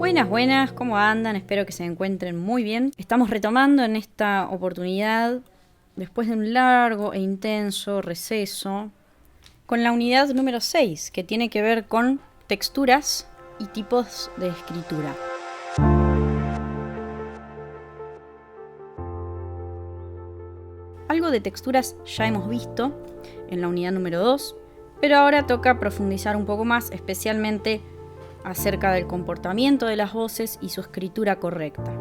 Buenas, buenas, ¿cómo andan? Espero que se encuentren muy bien. Estamos retomando en esta oportunidad, después de un largo e intenso receso, con la unidad número 6, que tiene que ver con texturas y tipos de escritura. Algo de texturas ya hemos visto en la unidad número 2, pero ahora toca profundizar un poco más, especialmente acerca del comportamiento de las voces y su escritura correcta.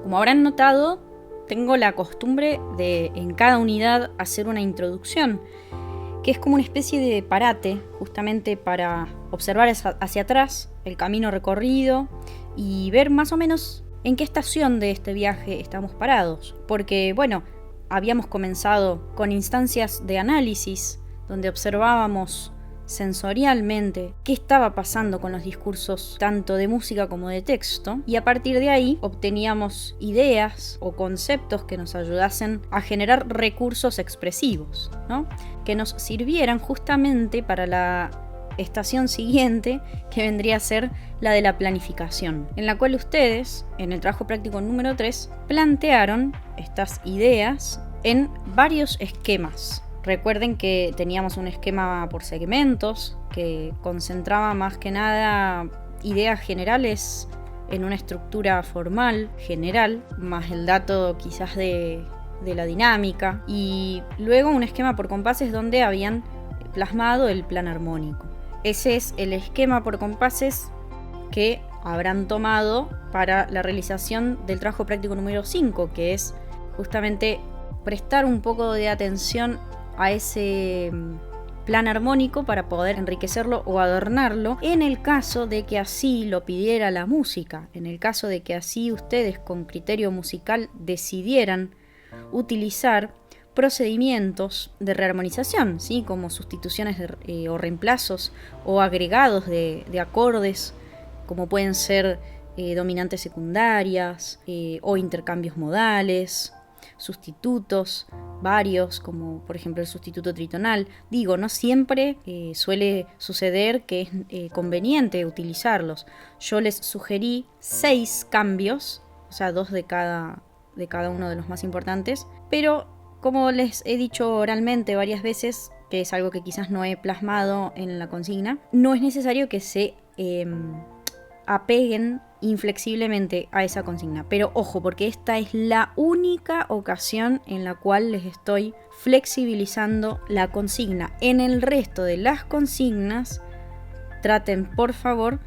Como habrán notado, tengo la costumbre de en cada unidad hacer una introducción, que es como una especie de parate, justamente para observar hacia atrás el camino recorrido y ver más o menos en qué estación de este viaje estamos parados. Porque, bueno, habíamos comenzado con instancias de análisis, donde observábamos sensorialmente qué estaba pasando con los discursos tanto de música como de texto, y a partir de ahí obteníamos ideas o conceptos que nos ayudasen a generar recursos expresivos, ¿no? Que nos sirvieran justamente para la estación siguiente, que vendría a ser la de la planificación, en la cual ustedes, en el trabajo práctico número 3, plantearon estas ideas en varios esquemas. Recuerden que teníamos un esquema por segmentos que concentraba más que nada ideas generales en una estructura formal, general, más el dato quizás de la dinámica, y luego un esquema por compases donde habían plasmado el plan armónico. Ese es el esquema por compases que habrán tomado para la realización del trabajo práctico número 5, que es justamente prestar un poco de atención a ese plan armónico para poder enriquecerlo o adornarlo en el caso de que así lo pidiera la música, en el caso de que así ustedes con criterio musical decidieran utilizar procedimientos de rearmonización, ¿sí? Como sustituciones o reemplazos o agregados de acordes, como pueden ser dominantes secundarias o intercambios modales, sustitutos varios, como por ejemplo el sustituto tritonal. Digo, no siempre suele suceder que es conveniente utilizarlos. Yo les sugerí 6 cambios, o sea, 2 de cada uno de los más importantes, pero como les he dicho oralmente varias veces, que es algo que quizás no he plasmado en la consigna, no es necesario que se apeguen inflexiblemente a esa consigna. Pero ojo, porque esta es la única ocasión en la cual les estoy flexibilizando la consigna. En el resto de las consignas, traten por favor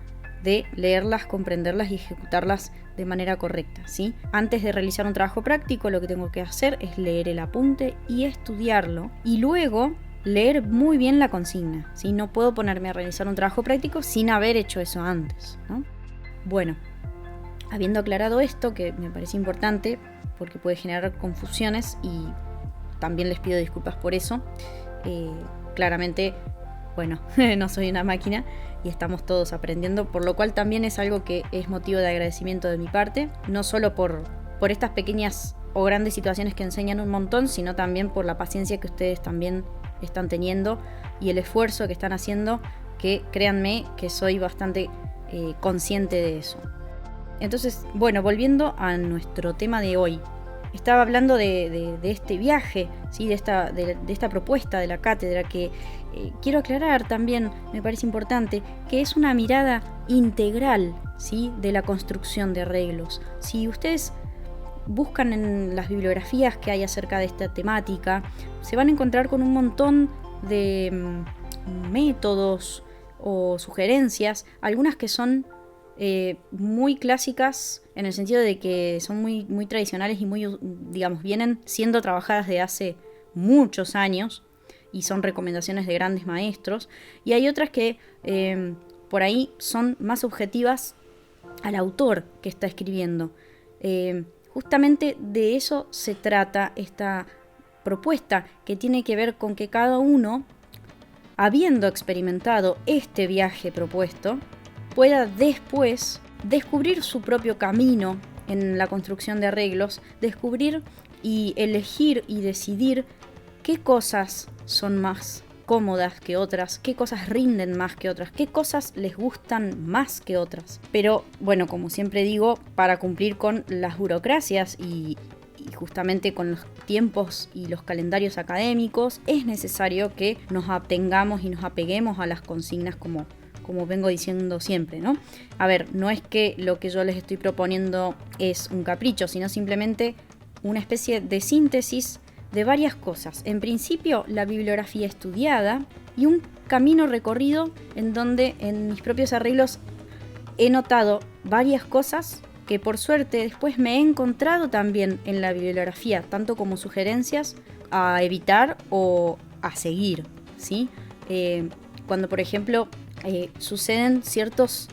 de leerlas, comprenderlas y ejecutarlas de manera correcta, ¿sí? Antes de realizar un trabajo práctico, lo que tengo que hacer es leer el apunte y estudiarlo, y luego leer muy bien la consigna, ¿sí? No puedo ponerme a realizar un trabajo práctico sin haber hecho eso antes, ¿no? Bueno, habiendo aclarado esto, que me parece importante porque puede generar confusiones y también les pido disculpas por eso, claramente, bueno, no soy una máquina y estamos todos aprendiendo, por lo cual también es algo que es motivo de agradecimiento de mi parte, no solo por estas pequeñas o grandes situaciones que enseñan un montón, sino también por la paciencia que ustedes también están teniendo y el esfuerzo que están haciendo, que créanme que soy bastante consciente de eso. Entonces, bueno, volviendo a nuestro tema de hoy, estaba hablando de este viaje, ¿sí? de esta propuesta de la cátedra, que quiero aclarar también, me parece importante, que es una mirada integral, ¿sí? de la construcción de arreglos. Si ustedes buscan en las bibliografías que hay acerca de esta temática, se van a encontrar con un montón de métodos o sugerencias, algunas que son muy clásicas en el sentido de que son muy, muy tradicionales y muy, digamos, vienen siendo trabajadas de hace muchos años y son recomendaciones de grandes maestros, y hay otras que por ahí son más objetivas al autor que está escribiendo. Justamente de eso se trata esta propuesta, que tiene que ver con que cada uno, habiendo experimentado este viaje propuesto, pueda después descubrir su propio camino en la construcción de arreglos, descubrir y elegir y decidir qué cosas son más cómodas que otras, qué cosas rinden más que otras, qué cosas les gustan más que otras. Pero bueno, como siempre digo, para cumplir con las burocracias y justamente con los tiempos y los calendarios académicos, es necesario que nos atengamos y nos apeguemos a las consignas como vengo diciendo siempre, ¿no? A ver, no es que lo que yo les estoy proponiendo es un capricho, sino simplemente una especie de síntesis de varias cosas. En principio, la bibliografía estudiada y un camino recorrido en donde en mis propios arreglos he notado varias cosas que por suerte después me he encontrado también en la bibliografía, tanto como sugerencias a evitar o a seguir, ¿sí? Cuando, por ejemplo, suceden ciertos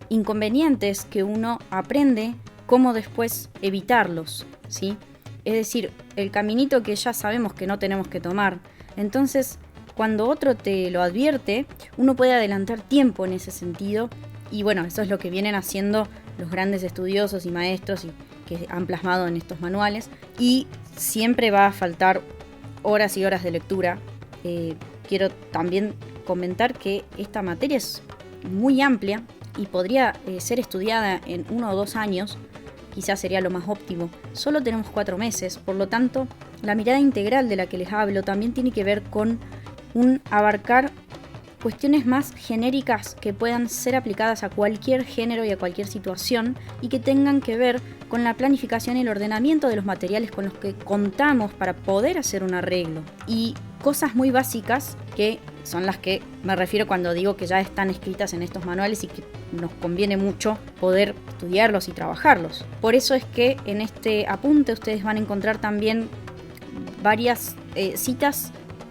inconvenientes que uno aprende cómo después evitarlos, ¿sí? Es decir, el caminito que ya sabemos que no tenemos que tomar. Entonces, cuando otro te lo advierte, uno puede adelantar tiempo en ese sentido. Y bueno, eso es lo que vienen haciendo los grandes estudiosos y maestros y que han plasmado en estos manuales. Y siempre va a faltar horas y horas de lectura. Quiero también comentar que esta materia es muy amplia y podría ser estudiada en 1 o 2 años. Quizás sería lo más óptimo. Solo tenemos 4 meses, por lo tanto, la mirada integral de la que les hablo también tiene que ver con un abarcar cuestiones más genéricas que puedan ser aplicadas a cualquier género y a cualquier situación y que tengan que ver con la planificación y el ordenamiento de los materiales con los que contamos para poder hacer un arreglo. Y cosas muy básicas que son las que me refiero cuando digo que ya están escritas en estos manuales y que nos conviene mucho poder estudiarlos y trabajarlos. Por eso es que en este apunte ustedes van a encontrar también varias citas,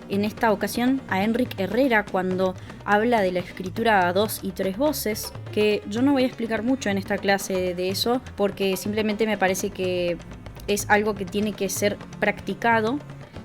en esta ocasión a Enric Herrera cuando habla de la escritura a 2 y 3 voces, que yo no voy a explicar mucho en esta clase de eso porque simplemente me parece que es algo que tiene que ser practicado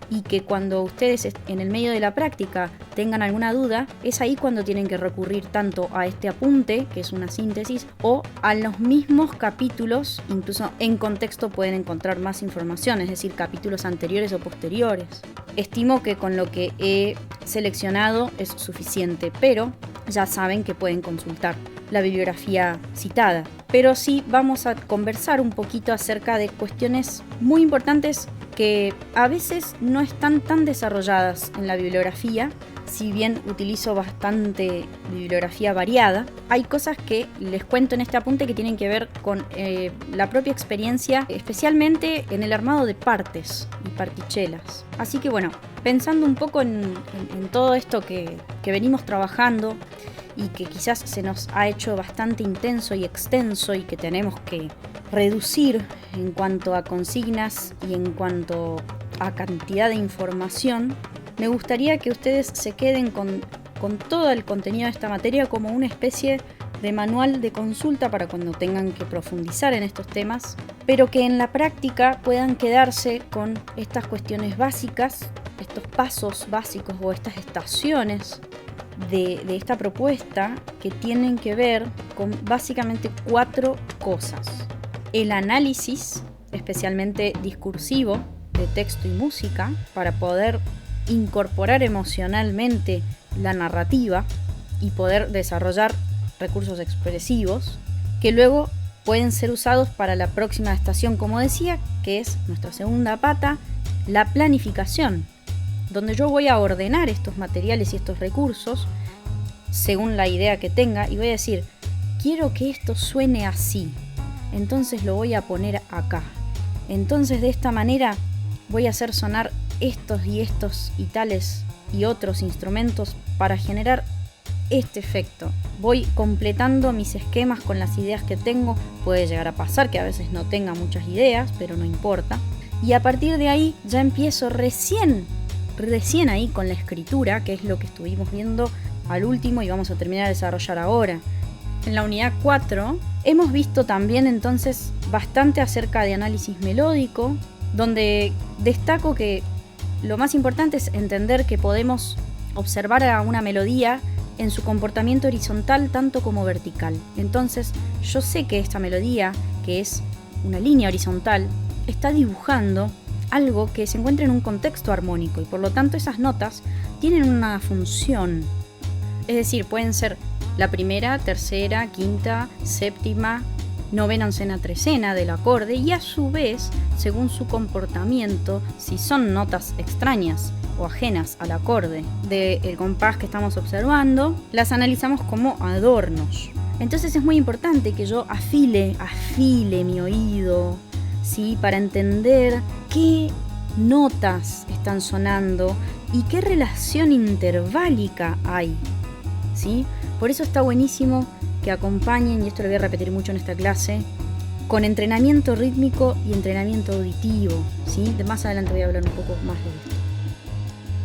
y que cuando ustedes en el medio de la práctica tengan alguna duda, es ahí cuando tienen que recurrir tanto a este apunte, que es una síntesis, o a los mismos capítulos, incluso en contexto pueden encontrar más información, es decir, capítulos anteriores o posteriores. Estimo que con lo que he seleccionado es suficiente, pero ya saben que pueden consultar la bibliografía citada. Pero sí vamos a conversar un poquito acerca de cuestiones muy importantes que a veces no están tan desarrolladas en la bibliografía. Si bien utilizo bastante bibliografía variada, hay cosas que les cuento en este apunte que tienen que ver con la propia experiencia, especialmente en el armado de partes y partichelas. Así que bueno, pensando un poco en todo esto que venimos trabajando y que quizás se nos ha hecho bastante intenso y extenso y que tenemos que reducir en cuanto a consignas y en cuanto a cantidad de información, me gustaría que ustedes se queden con todo el contenido de esta materia como una especie de manual de consulta para cuando tengan que profundizar en estos temas, pero que en la práctica puedan quedarse con estas cuestiones básicas, estos pasos básicos o estas estaciones de esta propuesta que tienen que ver con básicamente 4 cosas. El análisis, especialmente discursivo, de texto y música, para poder incorporar emocionalmente la narrativa y poder desarrollar recursos expresivos que luego pueden ser usados para la próxima estación, como decía, que es nuestra segunda pata, la planificación, donde yo voy a ordenar estos materiales y estos recursos según la idea que tenga y voy a decir, quiero que esto suene así, entonces lo voy a poner acá. Entonces de esta manera voy a hacer sonar estos y tales y otros instrumentos para generar este efecto. Voy completando mis esquemas con las ideas que tengo. Puede llegar a pasar que a veces no tenga muchas ideas, pero no importa. Y a partir de ahí ya empiezo recién ahí con la escritura, que es lo que estuvimos viendo al último y vamos a terminar de desarrollar ahora. En la unidad 4 hemos visto también entonces bastante acerca de análisis melódico, donde destaco que lo más importante es entender que podemos observar a una melodía en su comportamiento horizontal tanto como vertical. Entonces yo sé que esta melodía, que es una línea horizontal, está dibujando algo que se encuentra en un contexto armónico y por lo tanto esas notas tienen una función. Es decir, pueden ser la primera, tercera, quinta, séptima, novena, oncena, trecena del acorde y a su vez, según su comportamiento, si son notas extrañas o ajenas al acorde del compás que estamos observando, las analizamos como adornos. Entonces es muy importante que yo afile mi oído, ¿sí? Para entender qué notas están sonando y qué relación interválica hay, ¿sí? Por eso está buenísimo que acompañen, y esto lo voy a repetir mucho en esta clase, con entrenamiento rítmico y entrenamiento auditivo, ¿sí? De más adelante voy a hablar un poco más de esto.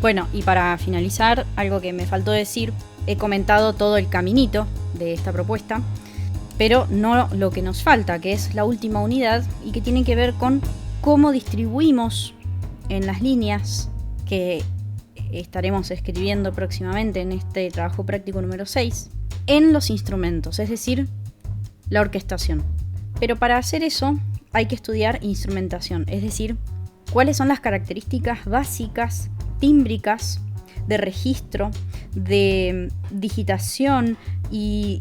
Bueno, y para finalizar, algo que me faltó decir, he comentado todo el caminito de esta propuesta, pero no lo que nos falta, que es la última unidad y que tiene que ver con cómo distribuimos en las líneas que estaremos escribiendo próximamente en este trabajo práctico número 6, en los instrumentos, es decir, la orquestación. Pero para hacer eso hay que estudiar instrumentación, es decir, cuáles son las características básicas, tímbricas, de registro, de digitación y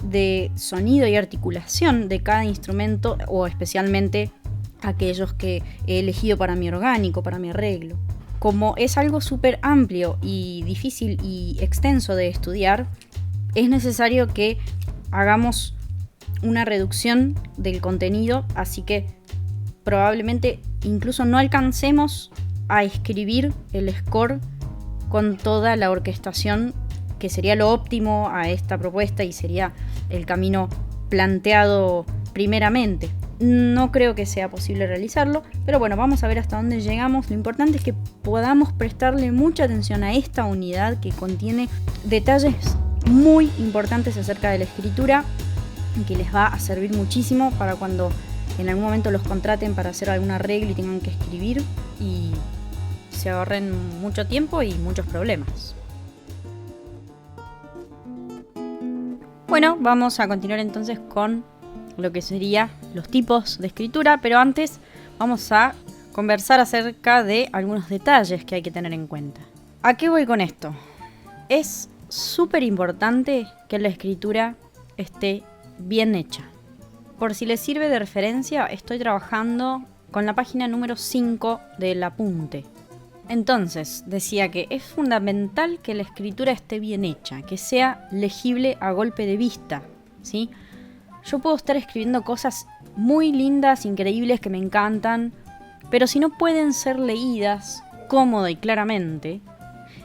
de sonido y articulación de cada instrumento, o especialmente aquellos que he elegido para mi orgánico, para mi arreglo. Como es algo súper amplio y difícil y extenso de estudiar, es necesario que hagamos una reducción del contenido, así que probablemente incluso no alcancemos a escribir el score con toda la orquestación, que sería lo óptimo a esta propuesta y sería el camino planteado primeramente. No creo que sea posible realizarlo, pero bueno, vamos a ver hasta dónde llegamos. Lo importante es que podamos prestarle mucha atención a esta unidad que contiene detalles muy importantes acerca de la escritura y que les va a servir muchísimo para cuando en algún momento los contraten para hacer algún arreglo y tengan que escribir y se ahorren mucho tiempo y muchos problemas. Bueno, vamos a continuar entonces con lo que serían los tipos de escritura, pero antes vamos a conversar acerca de algunos detalles que hay que tener en cuenta. ¿A qué voy con esto? Es súper importante que la escritura esté bien hecha. Por si les sirve de referencia, estoy trabajando con la página número 5 del apunte. Entonces, decía que es fundamental que la escritura esté bien hecha, que sea legible a golpe de vista, ¿sí? Yo puedo estar escribiendo cosas muy lindas, increíbles, que me encantan, pero si no pueden ser leídas cómoda y claramente,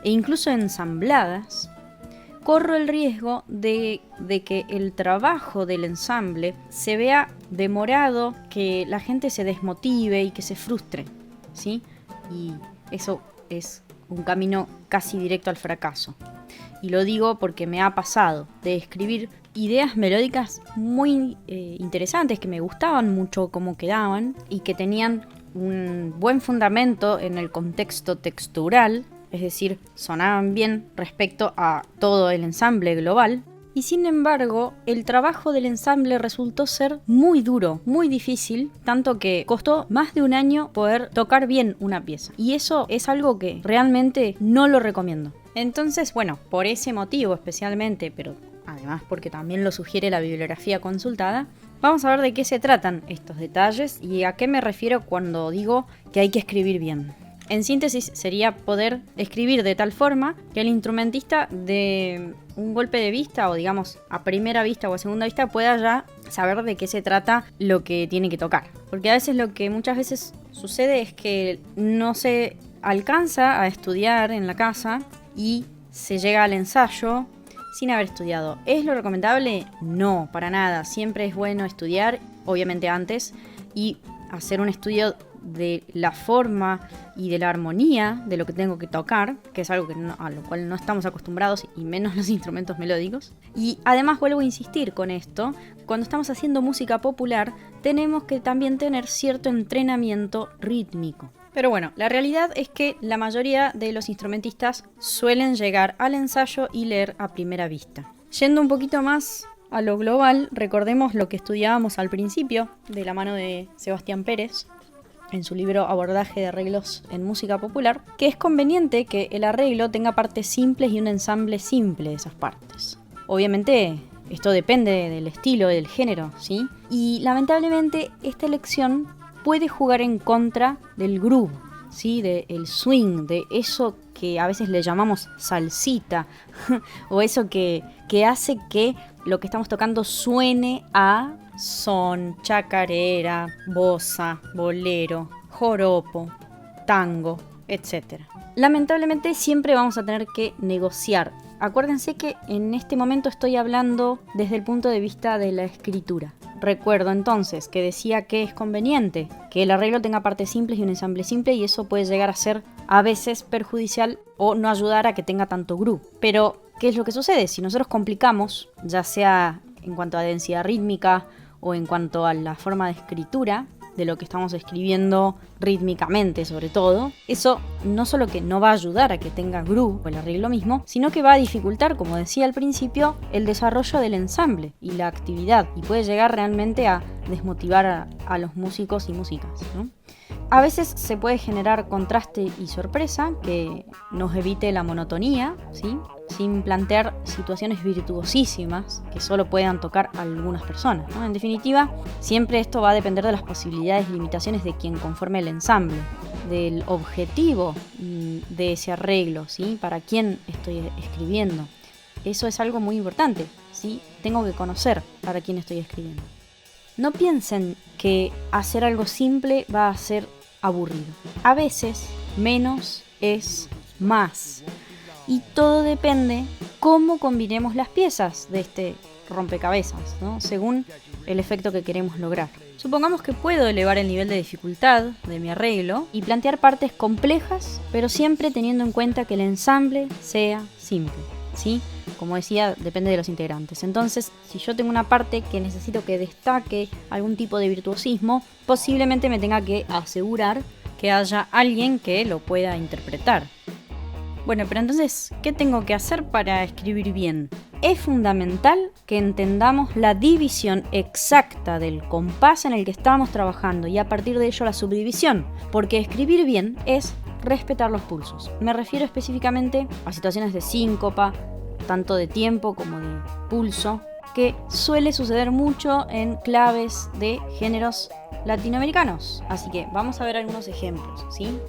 e incluso ensambladas, corro el riesgo de que el trabajo del ensamble se vea demorado, que la gente se desmotive y que se frustre, ¿sí? Y eso es un camino casi directo al fracaso. Y lo digo porque me ha pasado de escribir ideas melódicas muy interesantes, que me gustaban mucho cómo quedaban y que tenían un buen fundamento en el contexto textural, es decir, sonaban bien respecto a todo el ensamble global. Y sin embargo, el trabajo del ensamble resultó ser muy duro, muy difícil, tanto que costó más de un año poder tocar bien una pieza. Y eso es algo que realmente no lo recomiendo. Entonces, bueno, por ese motivo especialmente, pero además porque también lo sugiere la bibliografía consultada, vamos a ver de qué se tratan estos detalles y a qué me refiero cuando digo que hay que escribir bien. En síntesis, sería poder escribir de tal forma que el instrumentista de un golpe de vista, o digamos a primera vista o a segunda vista, pueda ya saber de qué se trata lo que tiene que tocar. Porque a veces lo que muchas veces sucede es que no se alcanza a estudiar en la casa y se llega al ensayo sin haber estudiado. ¿Es lo recomendable? No, para nada. Siempre es bueno estudiar, obviamente antes, y hacer un estudio de la forma y de la armonía de lo que tengo que tocar, que es algo a lo cual no estamos acostumbrados, y menos los instrumentos melódicos. Y además vuelvo a insistir con esto, cuando estamos haciendo música popular tenemos que también tener cierto entrenamiento rítmico. Pero bueno, la realidad es que la mayoría de los instrumentistas suelen llegar al ensayo y leer a primera vista. Yendo un poquito más a lo global, recordemos lo que estudiábamos al principio de la mano de Sebastián Pérez, en su libro Abordaje de arreglos en música popular, que es conveniente que el arreglo tenga partes simples y un ensamble simple de esas partes. Obviamente, esto depende del estilo, del género, ¿sí? Y lamentablemente esta elección puede jugar en contra del groove, ¿sí? Del swing, de eso que a veces le llamamos salsita, o eso que hace que lo que estamos tocando suene a son, chacarera, bossa, bolero, joropo, tango, etc. Lamentablemente siempre vamos a tener que negociar. Acuérdense que en este momento estoy hablando desde el punto de vista de la escritura. Recuerdo entonces que decía que es conveniente que el arreglo tenga partes simples y un ensamble simple, y eso puede llegar a ser a veces perjudicial o no ayudar a que tenga tanto groove. Pero, ¿qué es lo que sucede? Si nosotros complicamos, ya sea en cuanto a densidad rítmica o en cuanto a la forma de escritura de lo que estamos escribiendo rítmicamente sobre todo, eso no solo que no va a ayudar a que tenga groove o el arreglo mismo, sino que va a dificultar, como decía al principio, el desarrollo del ensamble y la actividad, y puede llegar realmente a desmotivar a los músicos y músicas, ¿no? A veces se puede generar contraste y sorpresa que nos evite la monotonía, ¿sí? Sin plantear situaciones virtuosísimas que solo puedan tocar a algunas personas, ¿no? En definitiva, siempre esto va a depender de las posibilidades y limitaciones de quien conforme el ensamble, del objetivo de ese arreglo, ¿sí? Para quién estoy escribiendo. Eso es algo muy importante, ¿sí? Tengo que conocer para quién estoy escribiendo. No piensen que hacer algo simple va a ser aburrido. A veces, menos es más. Y todo depende cómo combinemos las piezas de este rompecabezas, ¿no? Según el efecto que queremos lograr. Supongamos que puedo elevar el nivel de dificultad de mi arreglo y plantear partes complejas, pero siempre teniendo en cuenta que el ensamble sea simple, ¿sí? Como decía, depende de los integrantes. Entonces, si yo tengo una parte que necesito que destaque algún tipo de virtuosismo, posiblemente me tenga que asegurar que haya alguien que lo pueda interpretar. Bueno, pero entonces, ¿qué tengo que hacer para escribir bien? Es fundamental que entendamos la división exacta del compás en el que estamos trabajando y a partir de ello la subdivisión, porque escribir bien es respetar los pulsos. Me refiero específicamente a situaciones de síncopa, tanto de tiempo como de pulso, que suele suceder mucho en claves de géneros latinoamericanos. Así que vamos a ver algunos ejemplos, ¿sí?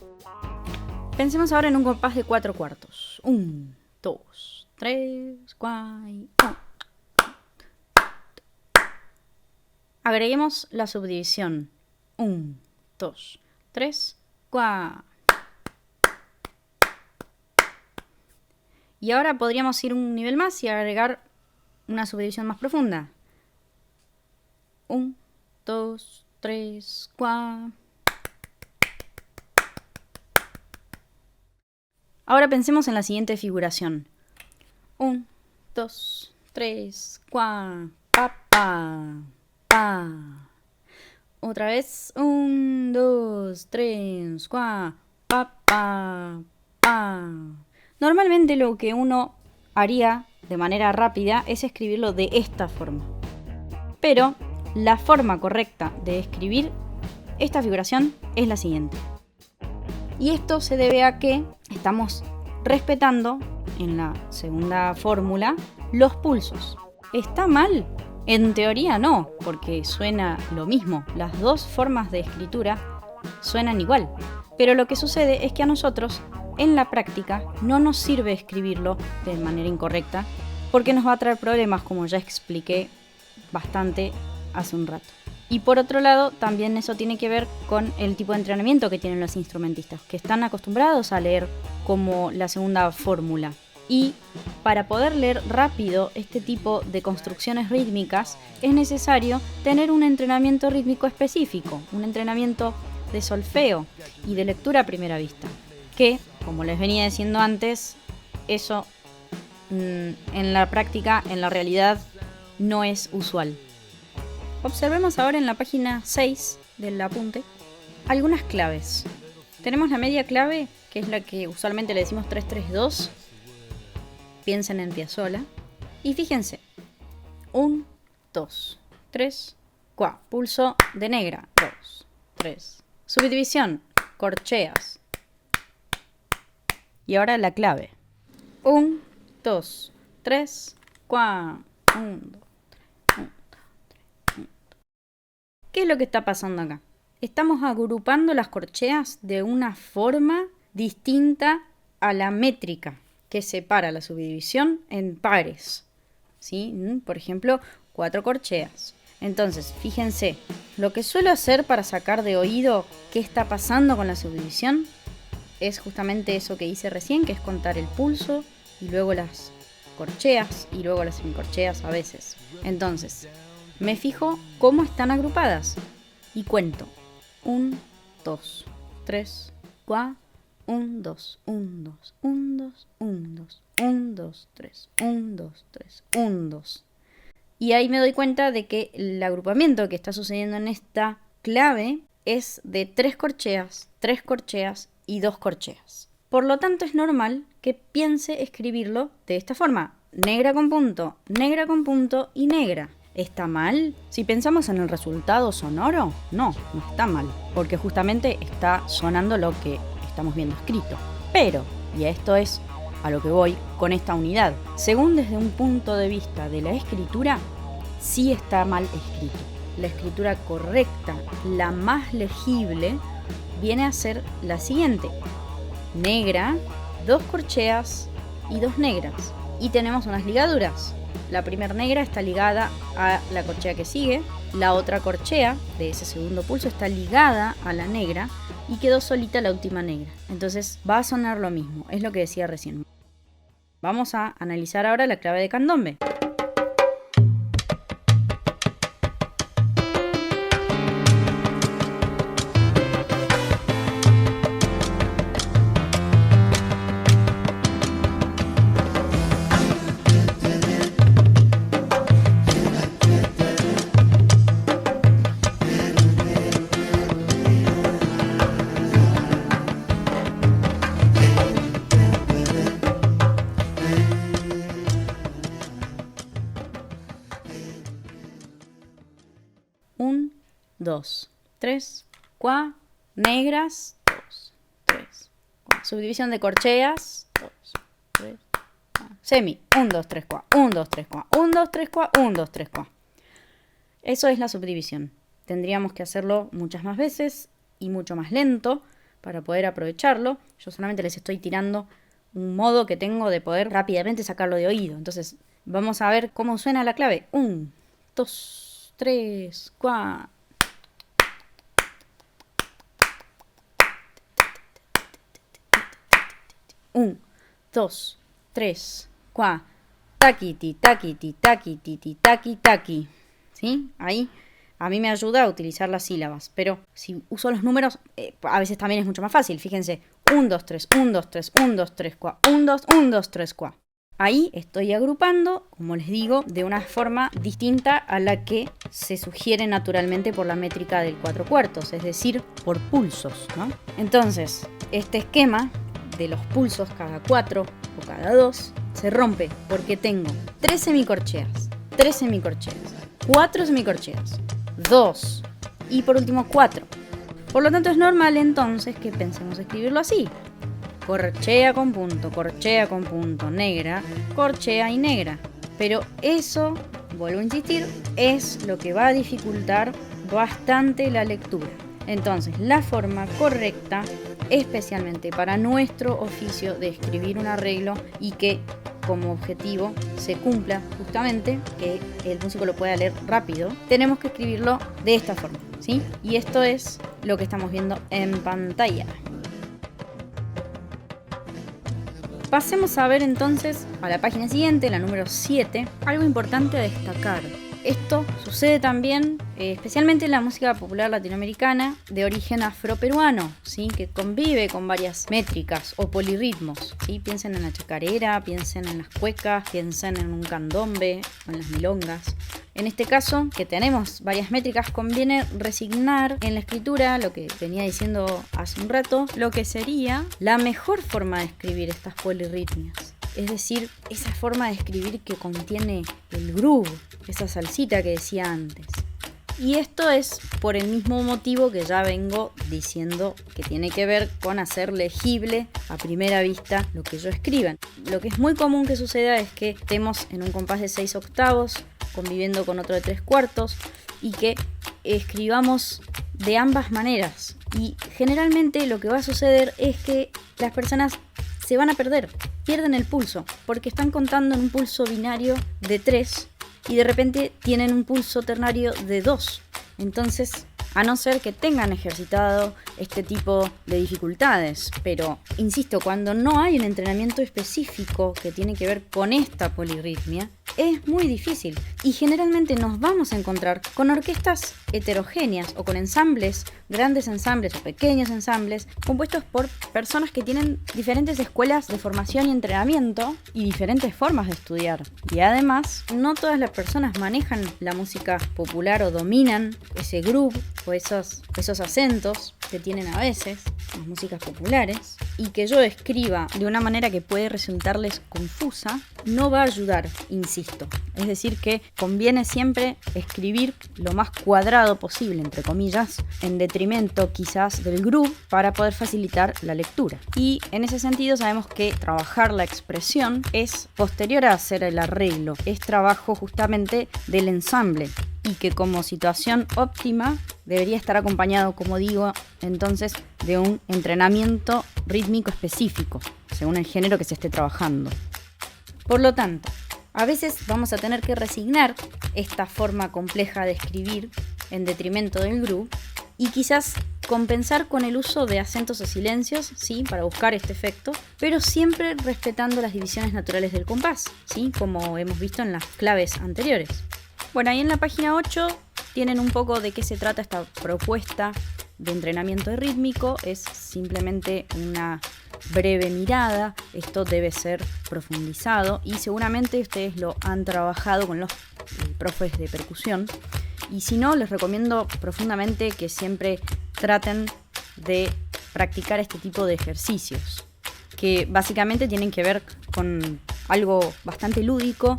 Pensemos ahora en un compás de 4/4. 1, 2, 3, 4. Agreguemos la subdivisión. 1, 2, 3, 4. Y ahora podríamos ir un nivel más y agregar una subdivisión más profunda. 1, 2, 3, 4. Ahora pensemos en la siguiente figuración. 1, 2, 3, 4. Pa, pa, pa. Otra vez. 1, 2, 3, 4. Pa, pa, pa. Normalmente lo que uno haría de manera rápida es escribirlo de esta forma. Pero la forma correcta de escribir esta figuración es la siguiente. Y esto se debe a que estamos respetando, en la segunda fórmula, los pulsos. ¿Está mal? En teoría no, porque suena lo mismo. Las dos formas de escritura suenan igual. Pero lo que sucede es que a nosotros, en la práctica, no nos sirve escribirlo de manera incorrecta, porque nos va a traer problemas, como ya expliqué bastante hace un rato. Y por otro lado, también eso tiene que ver con el tipo de entrenamiento que tienen los instrumentistas, que están acostumbrados a leer como la segunda fórmula. Y para poder leer rápido este tipo de construcciones rítmicas, es necesario tener un entrenamiento rítmico específico, un entrenamiento de solfeo y de lectura a primera vista, que, como les venía diciendo antes, eso en la práctica, en la realidad, no es usual. Observemos ahora en la página 6 del apunte algunas claves. Tenemos la media clave, que es la que usualmente le decimos 3-3-2. Piensen en Piazzolla. Y fíjense. 1, 2, 3, 4. Pulso de negra. 2, 3, Subdivisión, corcheas. Y ahora la clave. 1, 2, 3, 4. 1, 2, 3, 1, 2, 3, 1. ¿Qué es lo que está pasando acá? Estamos agrupando las corcheas de una forma distinta a la métrica que separa la subdivisión en pares. ¿Sí? Por ejemplo, 4 corcheas. Entonces, fíjense, lo que suelo hacer para sacar de oído qué está pasando con la subdivisión es justamente eso que hice recién, que es contar el pulso y luego las corcheas y luego las semicorcheas a veces. Entonces, me fijo cómo están agrupadas y cuento 1, 2, 3, 4, 1, 2, 1, 2, 1, 2, 1, 2, 1, 2, 3, 1, 2, 3, 1, 2. Y ahí me doy cuenta de que el agrupamiento que está sucediendo en esta clave es de 3 corcheas y 2 corcheas. Por lo tanto, es normal que piense escribirlo de esta forma. Negra con punto y negra. ¿Está mal? Si pensamos en el resultado sonoro, no está mal, porque justamente está sonando lo que estamos viendo escrito. Pero, y a esto es a lo que voy con esta unidad, según desde un punto de vista de la escritura, sí está mal escrito. La escritura correcta, la más legible, viene a ser la siguiente. Negra, 2 corcheas y 2 negras. Y tenemos unas ligaduras. La primera negra está ligada a la corchea que sigue, la otra corchea de ese segundo pulso está ligada a la negra y quedó solita la última negra. Entonces va a sonar lo mismo, es lo que decía recién. Vamos a analizar ahora la clave de candombe. Dos, 3, 4, negras, 2, 3, 4. Subdivisión de corcheas, 2, 3, 4. Semi, 1, 2, 3, 4, 1, 2, 3, 4, 1, 2, 3, 4, 1, 2, 3, 4. Eso es la subdivisión. Tendríamos que hacerlo muchas más veces y mucho más lento para poder aprovecharlo. Yo solamente les estoy tirando un modo que tengo de poder rápidamente sacarlo de oído. Entonces, vamos a ver cómo suena la clave. 1, 2, 3, 4. 1, 2, 3, 4. Taquiti, taquiti, taquiti, taqui, taqui. ¿Sí? Ahí a mí me ayuda a utilizar las sílabas. Pero si uso los números, a veces también es mucho más fácil. Fíjense. 1, 2, 3, 1, 2, 3, 1, 2, 3, 4. 1, 2, 1, 2, 3, 4. Ahí estoy agrupando, como les digo, de una forma distinta a la que se sugiere naturalmente por la métrica del 4/4, es decir, por pulsos, ¿no? Entonces, este esquema de los pulsos cada 4 o cada 2 se rompe porque tengo 3 semicorcheas, 4 semicorcheas, 2 y por último 4. Por lo tanto es normal entonces que pensemos escribirlo así. Corchea con punto, negra, corchea y negra. Pero eso, vuelvo a insistir, es lo que va a dificultar bastante la lectura. Entonces, la forma correcta, especialmente para nuestro oficio de escribir un arreglo y que como objetivo se cumpla justamente que el músico lo pueda leer rápido, tenemos que escribirlo de esta forma, ¿sí? Y esto es lo que estamos viendo en pantalla. Pasemos a ver entonces a la página siguiente, la número 7, algo importante a destacar. Esto sucede también, especialmente en la música popular latinoamericana de origen afroperuano, ¿sí? Que convive con varias métricas o polirritmos, ¿sí? Piensen en la chacarera, piensen en las cuecas, piensen en un candombe o en las milongas. En este caso, que tenemos varias métricas, conviene resignar en la escritura, lo que venía diciendo hace un rato, lo que sería la mejor forma de escribir estas polirritmias. Es decir, esa forma de escribir que contiene el groove, esa salsita que decía antes. Y esto es por el mismo motivo que ya vengo diciendo, que tiene que ver con hacer legible a primera vista lo que yo escriba. Lo que es muy común que suceda es que estemos en un compás de 6/8 conviviendo con otro de 3/4 y que escribamos de ambas maneras. Y generalmente lo que va a suceder es que las personas se van a perder, pierden el pulso, porque están contando en un pulso binario de 3 y de repente tienen un pulso ternario de 2. Entonces, a no ser que tengan ejercitado este tipo de dificultades, pero insisto, cuando no hay un entrenamiento específico que tiene que ver con esta polirritmia, es muy difícil y generalmente nos vamos a encontrar con orquestas heterogéneas o con ensambles, grandes ensambles o pequeños ensambles, compuestos por personas que tienen diferentes escuelas de formación y entrenamiento y diferentes formas de estudiar. Y además, no todas las personas manejan la música popular o dominan ese groove o esos acentos que tienen a veces las músicas populares, y que yo escriba de una manera que puede resultarles confusa no va a ayudar, insisto. Es decir, que conviene siempre escribir lo más cuadrado posible, entre comillas, en detrimento quizás del groove, para poder facilitar la lectura. Y en ese sentido sabemos que trabajar la expresión es posterior a hacer el arreglo, es trabajo justamente del ensamble, y que como situación óptima debería estar acompañado, como digo, entonces de un entrenamiento rítmico específico, según el género que se esté trabajando. Por lo tanto, a veces vamos a tener que resignar esta forma compleja de escribir en detrimento del groove y quizás compensar con el uso de acentos o silencios, ¿sí?, para buscar este efecto, pero siempre respetando las divisiones naturales del compás, ¿sí?, como hemos visto en las claves anteriores. Bueno, ahí en la página 8 tienen un poco de qué se trata esta propuesta de entrenamiento rítmico. Es simplemente una breve mirada. Esto debe ser profundizado y seguramente ustedes lo han trabajado con los profes de percusión. Y si no, les recomiendo profundamente que siempre traten de practicar este tipo de ejercicios, que básicamente tienen que ver con algo bastante lúdico,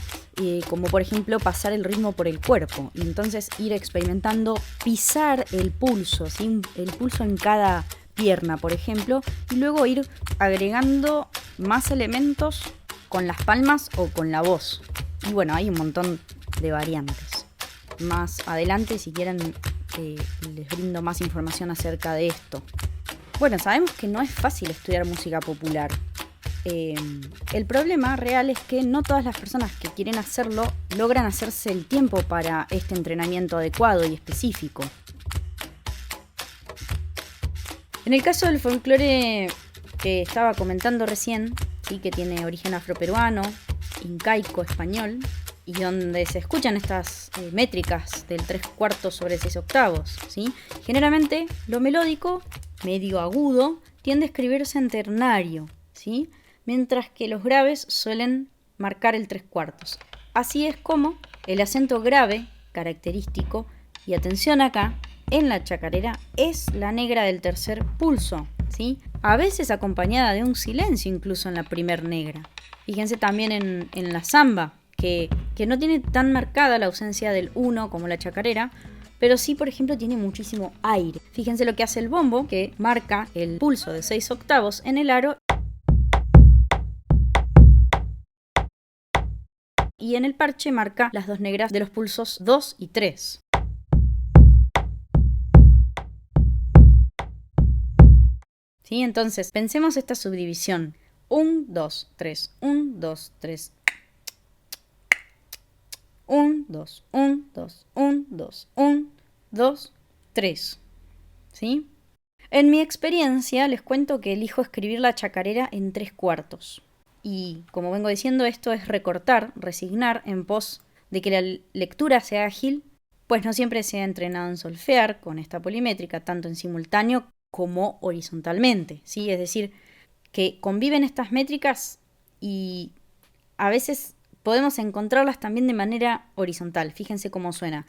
como por ejemplo pasar el ritmo por el cuerpo y entonces ir experimentando pisar el pulso, ¿sí?, el pulso en cada pierna, por ejemplo, y luego ir agregando más elementos con las palmas o con la voz. Y bueno, hay un montón de variantes. Más adelante, si quieren, les brindo más información acerca de esto. Bueno, sabemos que no es fácil estudiar música popular. El problema real es que no todas las personas que quieren hacerlo logran hacerse el tiempo para este entrenamiento adecuado y específico. En el caso del folclore que estaba comentando recién, ¿sí?, que tiene origen afroperuano, incaico, español, y donde se escuchan estas métricas del 3/4 sobre 6/8, ¿sí?, generalmente lo melódico, medio agudo, tiende a escribirse en ternario, ¿sí?, mientras que los graves suelen marcar el 3/4. Así es como el acento grave, característico, y atención acá, en la chacarera, es la negra del tercer pulso, ¿sí?, a veces acompañada de un silencio incluso en la primer negra. Fíjense también en la samba, que no tiene tan marcada la ausencia del 1 como la chacarera, pero sí, por ejemplo, tiene muchísimo aire. Fíjense lo que hace el bombo, que marca el pulso de 6/8 en el aro, y en el parche marca las dos negras de los pulsos 2 y 3. ¿Sí? Entonces, pensemos esta subdivisión. 1, 2, 3, 1, 2, 3. 1, 2, 1, 2, 1, 2, 1, 2, 3. ¿Sí? En mi experiencia, les cuento que elijo escribir la chacarera en 3/4. Y como vengo diciendo, esto es recortar, resignar en pos de que la lectura sea ágil, pues no siempre se ha entrenado en solfear con esta polimétrica, tanto en simultáneo como horizontalmente, ¿sí? Es decir, que conviven estas métricas y a veces podemos encontrarlas también de manera horizontal. Fíjense cómo suena.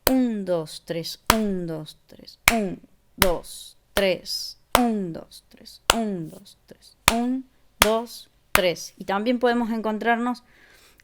1, 2, 3, 1, 2, 3, 1, 2, 3, 1, 2, 3, 1, 2, 3, 1, 2, 3. Y también podemos encontrarnos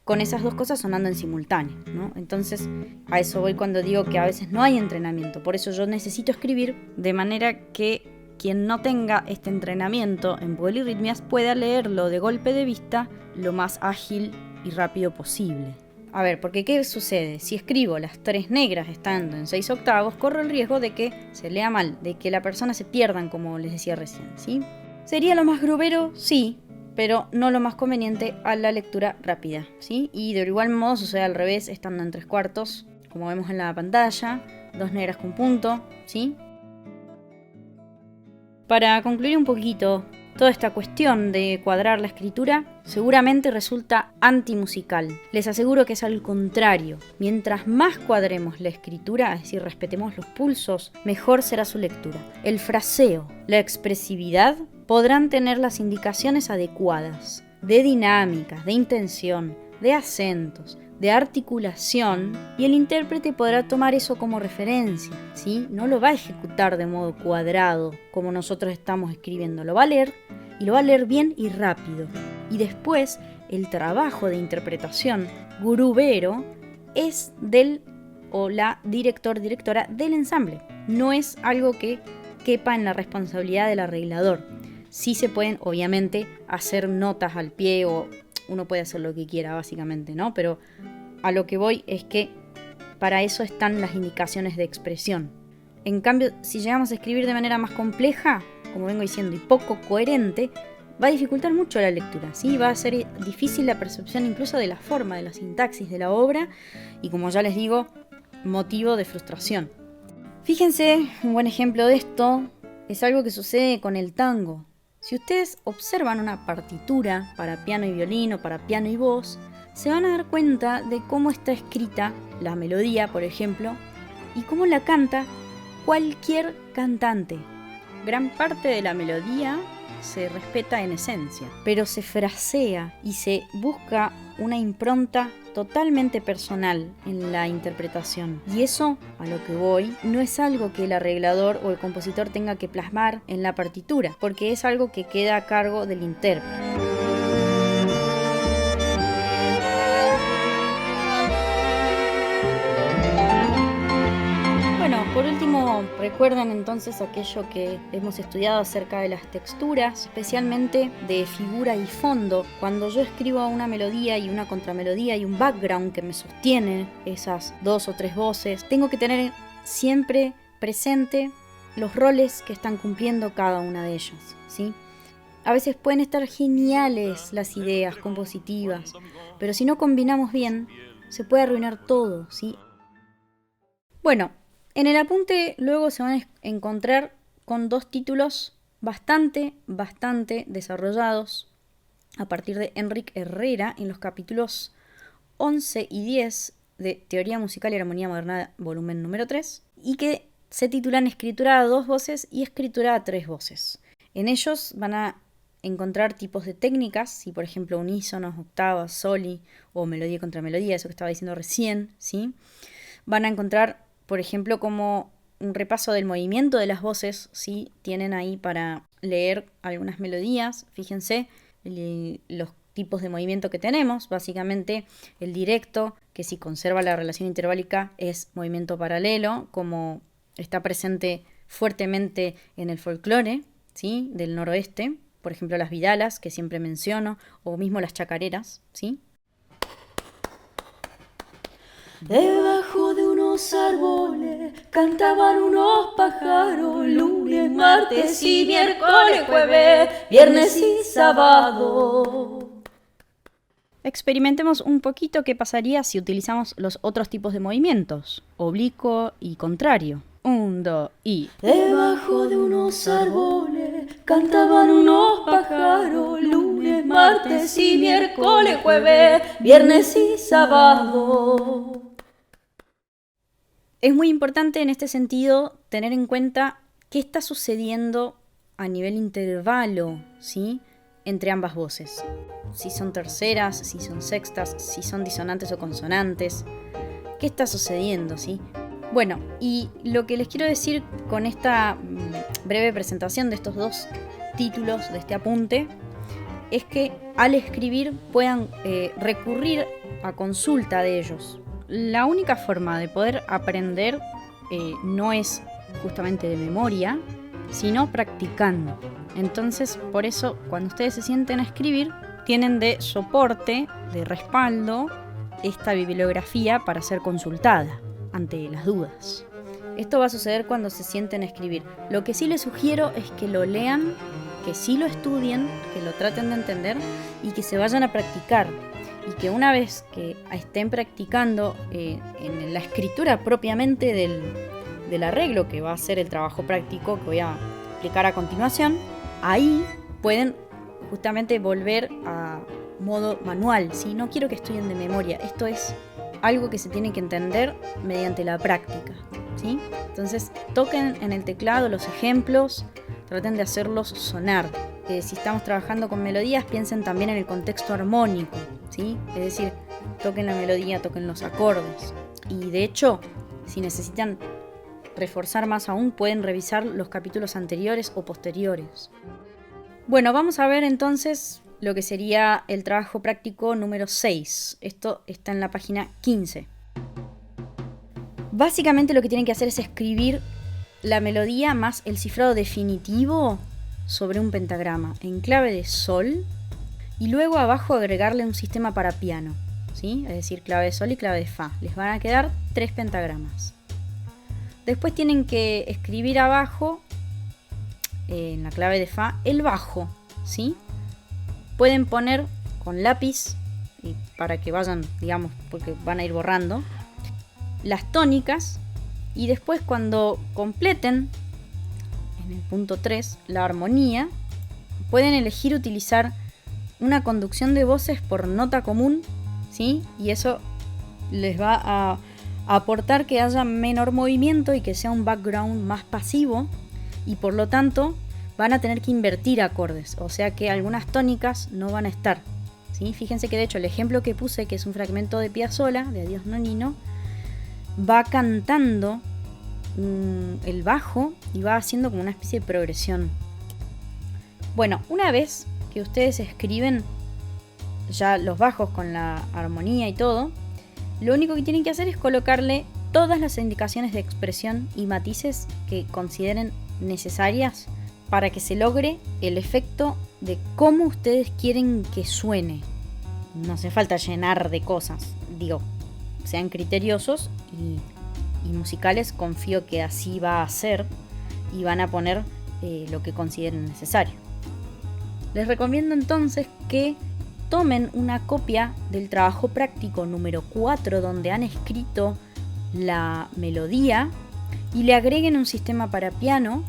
con esas dos cosas sonando en simultáneo, ¿no? Entonces, a eso voy cuando digo que a veces no hay entrenamiento. Por eso yo necesito escribir de manera que quien no tenga este entrenamiento en polirritmias pueda leerlo de golpe de vista lo más ágil y rápido posible. A ver, porque ¿qué sucede? Si escribo las 3 negras estando en 6 octavos, corro el riesgo de que se lea mal, de que la persona se pierdan, como les decía recién, ¿sí? ¿Sería lo más grubero? Sí, pero no lo más conveniente a la lectura rápida, ¿sí? Y de igual modo sucede al revés, estando en 3/4, como vemos en la pantalla, 2 negras con punto, ¿sí? Para concluir un poquito, toda esta cuestión de cuadrar la escritura seguramente resulta antimusical. Les aseguro que es al contrario. Mientras más cuadremos la escritura, es decir, respetemos los pulsos, mejor será su lectura. El fraseo, la expresividad podrán tener las indicaciones adecuadas de dinámicas, de intención, de acentos, de articulación, y el intérprete podrá tomar eso como referencia, ¿sí? No lo va a ejecutar de modo cuadrado como nosotros estamos escribiendo, lo va a leer y lo va a leer bien y rápido. Y después el trabajo de interpretación grubero es del o la directora del ensamble. No es algo que quepa en la responsabilidad del arreglador. Sí se pueden, obviamente, hacer notas al pie o uno puede hacer lo que quiera, básicamente, ¿no? Pero a lo que voy es que para eso están las indicaciones de expresión. En cambio, si llegamos a escribir de manera más compleja, como vengo diciendo, y poco coherente, va a dificultar mucho la lectura, ¿sí? Va a ser difícil la percepción incluso de la forma, de la sintaxis de la obra, y como ya les digo, motivo de frustración. Fíjense, un buen ejemplo de esto es algo que sucede con el tango. Si ustedes observan una partitura para piano y violín o para piano y voz, se van a dar cuenta de cómo está escrita la melodía, por ejemplo, y cómo la canta cualquier cantante. Gran parte de la melodía se respeta en esencia, pero se frasea y se busca una impronta totalmente personal en la interpretación. Y eso, a lo que voy, no es algo que el arreglador o el compositor tenga que plasmar en la partitura, porque es algo que queda a cargo del intérprete. Por último, recuerden entonces aquello que hemos estudiado acerca de las texturas, especialmente de figura y fondo. Cuando yo escribo una melodía y una contramelodía y un background que me sostiene esas 2 o 3 voces, tengo que tener siempre presente los roles que están cumpliendo cada una de ellas, ¿sí? A veces pueden estar geniales las ideas compositivas, pero si no combinamos bien, se puede arruinar todo, ¿sí? Bueno, en el apunte luego se van a encontrar con 2 títulos bastante desarrollados a partir de Enrique Herrera en los capítulos 11 y 10 de Teoría Musical y Armonía Moderna, volumen número 3, y que se titulan Escritura a 2 voces y Escritura a 3 voces. En ellos van a encontrar tipos de técnicas, si por ejemplo unísonos, octavas, soli o melodía contra melodía, eso que estaba diciendo recién, ¿sí? Van a encontrar, por ejemplo, como un repaso del movimiento de las voces, ¿sí? Tienen ahí para leer algunas melodías, fíjense los tipos de movimiento que tenemos, básicamente el directo, que si conserva la relación interválica es movimiento paralelo, como está presente fuertemente en el folclore, ¿sí? Del noroeste, por ejemplo las vidalas, que siempre menciono, o mismo las chacareras, ¿sí? Debajo de unos árboles cantaban unos pájaros, lunes, martes y miércoles, jueves, viernes y sábado. Experimentemos un poquito qué pasaría si utilizamos los otros tipos de movimientos, oblicuo y contrario. 1, 2 y... Debajo de unos árboles cantaban unos pájaros, lunes, martes y miércoles, jueves, viernes y sábado. Es muy importante en este sentido tener en cuenta qué está sucediendo a nivel intervalo, ¿sí? Entre ambas voces. Si son terceras, si son sextas, si son disonantes o consonantes. ¿Qué está sucediendo, sí? Bueno, y lo que les quiero decir con esta breve presentación de estos 2 títulos de este apunte es que al escribir puedan recurrir a consulta de ellos. La única forma de poder aprender no es justamente de memoria, sino practicando. Entonces, por eso, cuando ustedes se sienten a escribir, tienen de soporte, de respaldo, esta bibliografía para ser consultada ante las dudas. Esto va a suceder cuando se sienten a escribir. Lo que sí les sugiero es que lo lean, que sí lo estudien, que lo traten de entender y que se vayan a practicar. Y que una vez que estén practicando en la escritura propiamente del arreglo, que va a ser el trabajo práctico que voy a explicar a continuación, ahí pueden justamente volver a modo manual, ¿sí? No quiero que estudien de memoria, esto es algo que se tiene que entender mediante la práctica, ¿sí? Entonces toquen en el teclado los ejemplos, traten de hacerlos sonar. Si estamos trabajando con melodías, piensen también en el contexto armónico, ¿sí? Es decir, toquen la melodía, toquen los acordes. Y de hecho, si necesitan reforzar más aún, pueden revisar los capítulos anteriores o posteriores. Bueno, vamos a ver entonces lo que sería el trabajo práctico número 6. Esto está en la página 15. Básicamente lo que tienen que hacer es escribir la melodía más el cifrado definitivo sobre un pentagrama en clave de sol y luego abajo agregarle un sistema para piano, ¿sí? Es decir, clave de sol y clave de fa. Les van a quedar 3 pentagramas. Después tienen que escribir abajo, en la clave de fa, el bajo, ¿sí? Pueden poner con lápiz, y para que vayan, digamos, porque van a ir borrando, las tónicas, y después cuando completen, en el punto 3, la armonía, pueden elegir utilizar una conducción de voces por nota común, ¿sí? Y eso les va a aportar que haya menor movimiento y que sea un background más pasivo, y por lo tanto van a tener que invertir acordes, o sea que algunas tónicas no van a estar, ¿sí? Fíjense que de hecho el ejemplo que puse, que es un fragmento de Piazzolla, de Adiós Nonino, va cantando el bajo y va haciendo como una especie de progresión. Bueno, una vez que ustedes escriben ya los bajos con la armonía y todo, lo único que tienen que hacer es colocarle todas las indicaciones de expresión y matices que consideren necesarias para que se logre el efecto de cómo ustedes quieren que suene. No hace falta llenar de cosas, digo, sean criteriosos y musicales, confío que así va a ser y van a poner lo que consideren necesario. Les recomiendo entonces que tomen una copia del trabajo práctico número 4 donde han escrito la melodía y le agreguen un sistema para piano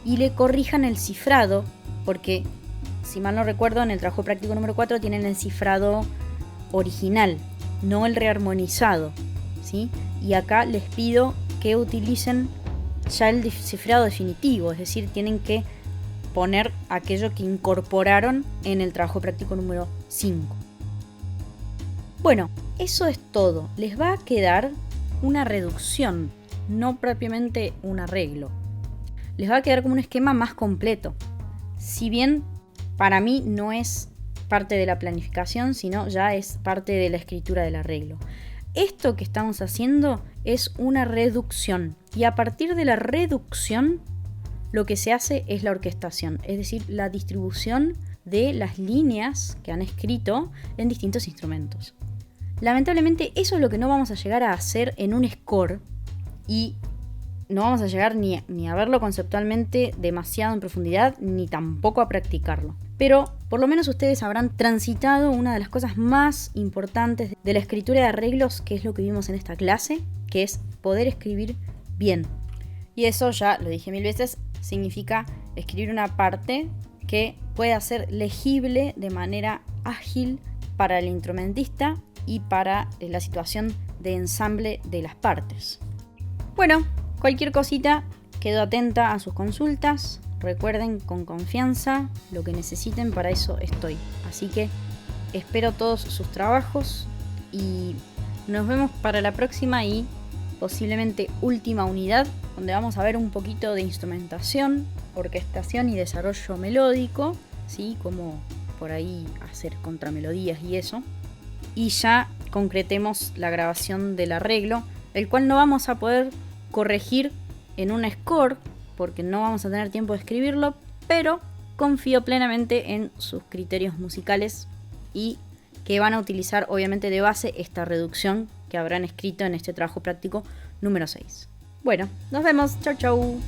y le corrijan el cifrado, porque si mal no recuerdo en el trabajo práctico número 4 tienen el cifrado original, no el rearmonizado, ¿sí? Y acá les pido que utilicen ya el cifrado definitivo, es decir, tienen que poner aquello que incorporaron en el trabajo práctico número 5. Bueno, eso es todo. Les va a quedar una reducción, no propiamente un arreglo. Les va a quedar como un esquema más completo. Si bien para mí no es parte de la planificación, sino ya es parte de la escritura del arreglo. Esto que estamos haciendo es una reducción y a partir de la reducción lo que se hace es la orquestación, es decir, la distribución de las líneas que han escrito en distintos instrumentos. Lamentablemente eso es lo que no vamos a llegar a hacer en un score y no vamos a llegar ni a verlo conceptualmente demasiado en profundidad ni tampoco a practicarlo. Pero por lo menos ustedes habrán transitado una de las cosas más importantes de la escritura de arreglos, que es lo que vimos en esta clase, que es poder escribir bien. Y eso ya lo dije 1000 veces, significa escribir una parte que pueda ser legible de manera ágil para el instrumentista y para la situación de ensamble de las partes. Bueno, cualquier cosita, quedo atenta a sus consultas. Recuerden, con confianza, lo que necesiten, para eso estoy. Así que espero todos sus trabajos y nos vemos para la próxima y posiblemente última unidad, donde vamos a ver un poquito de instrumentación, orquestación y desarrollo melódico, ¿sí? Como por ahí hacer contramelodías y eso. Y ya concretemos la grabación del arreglo, el cual no vamos a poder corregir en un score porque no vamos a tener tiempo de escribirlo, pero confío plenamente en sus criterios musicales y que van a utilizar obviamente de base esta reducción que habrán escrito en este trabajo práctico número 6. Bueno, nos vemos. Chau, chau.